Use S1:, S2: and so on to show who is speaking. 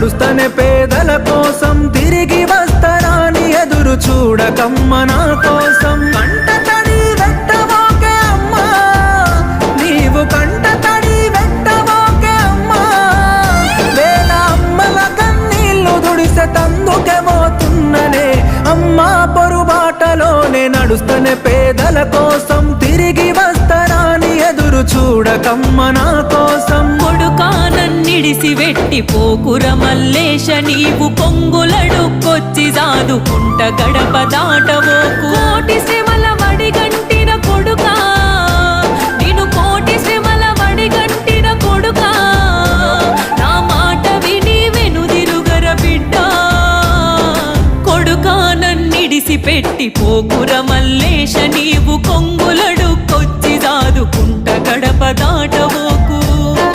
S1: నడుస్తనే పేదల కోసం తిరిగి వస్తారాని ఎదురు చూడకమ్మ నా కోసం కంట తడి వెట్టవోకే అమ్మా నీవు కంట తడి వెట్టవోకే అమ్మా వేల అమ్మల కన్నీళ్లు దుడిసె తందుకే పోతున్ననే అమ్మా పొరుబాటలోనే నడుస్తనే పేదల కోసం తిరిగి వస్తారాని ఎదురు చూడకమ్మ నా కోసం
S2: కొడుకా నన్నిడిసి వెట్టి పోకుర మల్లేశ నీవు పొంగులడుక్కొచ్చి సాదుకుంట గడప దాటవోకు కోటి శ్రమల వడిగంటిన కొడుకా నేను కోటి శ్రమల వడిగంటిన కొడుకా నా మాట విని వెనుదిరుగర బిడ్డ కొడుకా నన్నిడిసి పెట్టి పోకుర